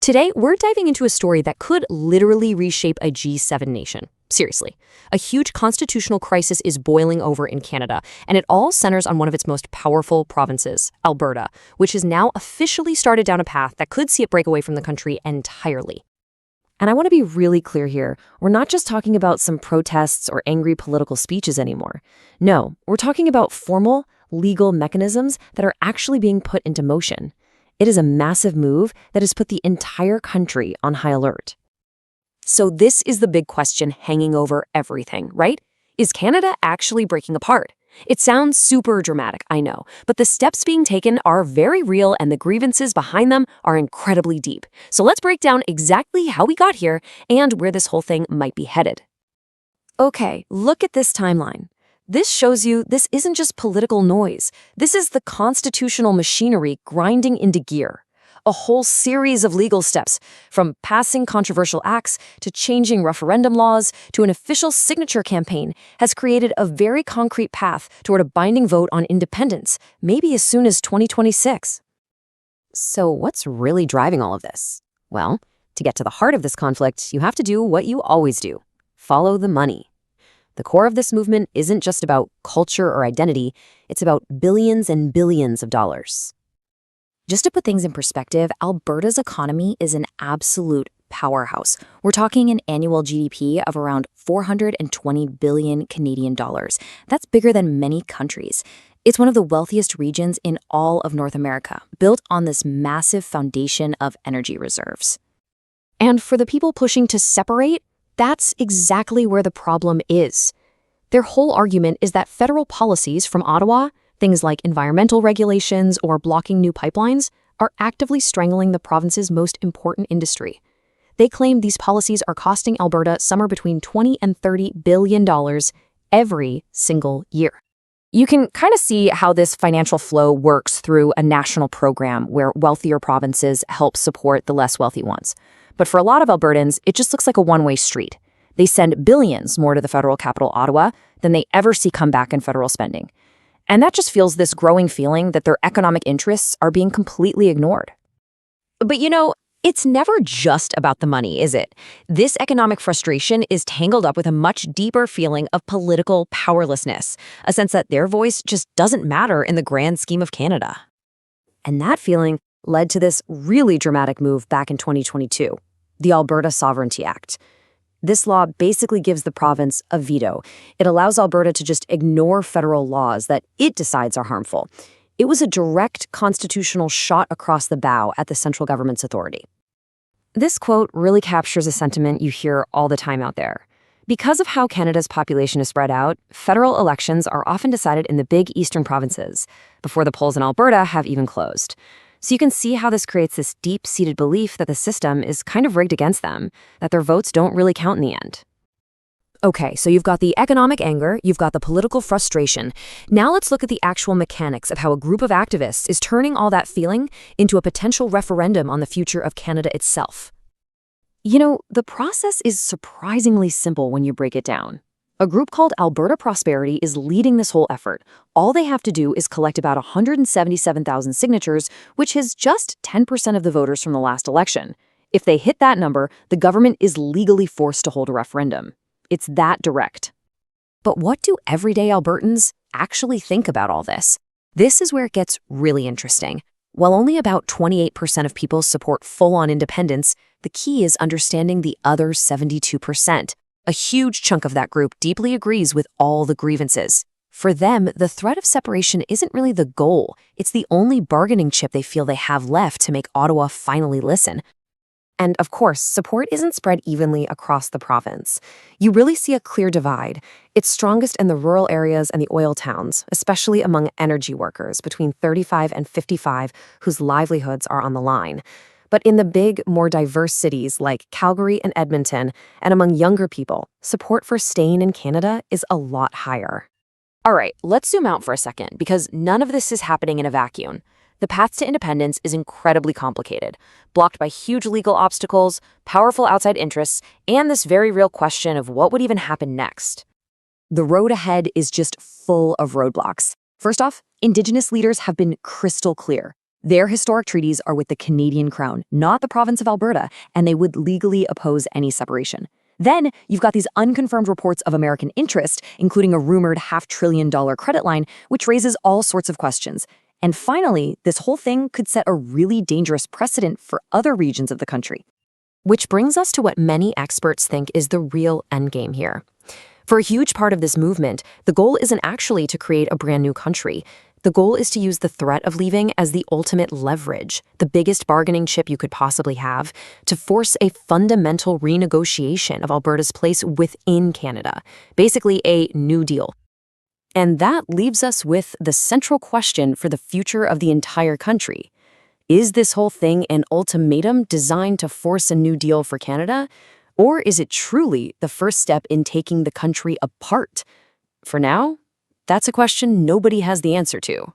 Today, we're diving into a story that could literally reshape a G7 nation. Seriously. A huge constitutional crisis is boiling over in Canada, and it all centers on one of its most powerful provinces, Alberta, which has now officially started down a path that could see it break away from the country entirely. And I want to be really clear here. We're not just talking about some protests or angry political speeches anymore. No, we're talking about formal, legal mechanisms that are actually being put into motion. It is a massive move that has put the entire country on high alert. So this is the big question hanging over everything, right? Is Canada actually breaking apart? It sounds super dramatic, I know, but the steps being taken are very real and the grievances behind them are incredibly deep. So let's break down exactly how we got here and where this whole thing might be headed. Okay, look at this timeline. This shows you this isn't just political noise. This is the constitutional machinery grinding into gear. A whole series of legal steps, from passing controversial acts to changing referendum laws to an official signature campaign, has created a very concrete path toward a binding vote on independence, maybe as soon as 2026. So what's really driving all of this? Well, to get to the heart of this conflict, you have to do what you always do: follow the money. The core of this movement isn't just about culture or identity, it's about billions and billions of dollars. Just to put things in perspective, Alberta's economy is an absolute powerhouse. We're talking an annual GDP of around 420 billion Canadian dollars. That's bigger than many countries. It's one of the wealthiest regions in all of North America, built on this massive foundation of energy reserves. And for the people pushing to separate, that's exactly where the problem is. Their whole argument is that federal policies from Ottawa, things like environmental regulations or blocking new pipelines, are actively strangling the province's most important industry. They claim these policies are costing Alberta somewhere between $20 and $30 billion every single year. You can kind of see how this financial flow works through a national program where wealthier provinces help support the less wealthy ones. But for a lot of Albertans, it just looks like a one-way street. They send billions more to the federal capital, Ottawa, than they ever see come back in federal spending. And that just fuels this growing feeling that their economic interests are being completely ignored. But it's never just about the money, is it? This economic frustration is tangled up with a much deeper feeling of political powerlessness, a sense that their voice just doesn't matter in the grand scheme of Canada. And that feeling led to this really dramatic move back in 2022, the Alberta Sovereignty Act. This law basically gives the province a veto. It allows Alberta to just ignore federal laws that it decides are harmful. It was a direct constitutional shot across the bow at the central government's authority. This quote really captures a sentiment you hear all the time out there. Because of how Canada's population is spread out, federal elections are often decided in the big eastern provinces, before the polls in Alberta have even closed. So you can see how this creates this deep-seated belief that the system is kind of rigged against them, that their votes don't really count in the end. Okay, so you've got the economic anger, you've got the political frustration. Now let's look at the actual mechanics of how a group of activists is turning all that feeling into a potential referendum on the future of Canada itself. The process is surprisingly simple when you break it down. A group called Alberta Prosperity is leading this whole effort. All they have to do is collect about 177,000 signatures, which is just 10% of the voters from the last election. If they hit that number, the government is legally forced to hold a referendum. It's that direct. But what do everyday Albertans actually think about all this? This is where it gets really interesting. While only about 28% of people support full-on independence, the key is understanding the other 72%. A huge chunk of that group deeply agrees with all the grievances. For them, the threat of separation isn't really the goal. It's the only bargaining chip they feel they have left to make Ottawa finally listen. And of course, support isn't spread evenly across the province. You really see a clear divide. It's strongest in the rural areas and the oil towns, especially among energy workers between 35 and 55 whose livelihoods are on the line. But in the big, more diverse cities like Calgary and Edmonton, and among younger people, support for staying in Canada is a lot higher. All right, let's zoom out for a second, because none of this is happening in a vacuum. The path to independence is incredibly complicated, blocked by huge legal obstacles, powerful outside interests, and this very real question of what would even happen next. The road ahead is just full of roadblocks. First off, Indigenous leaders have been crystal clear. Their historic treaties are with the Canadian Crown, not the province of Alberta, and they would legally oppose any separation. Then you've got these unconfirmed reports of American interest, including a rumored $500 billion credit line, which raises all sorts of questions. And finally, this whole thing could set a really dangerous precedent for other regions of the country. Which brings us to what many experts think is the real endgame here. For a huge part of this movement, the goal isn't actually to create a brand new country. The goal is to use the threat of leaving as the ultimate leverage, the biggest bargaining chip you could possibly have, to force a fundamental renegotiation of Alberta's place within Canada, basically a New Deal. And that leaves us with the central question for the future of the entire country. Is this whole thing an ultimatum designed to force a New Deal for Canada? Or is it truly the first step in taking the country apart? For now, that's a question nobody has the answer to.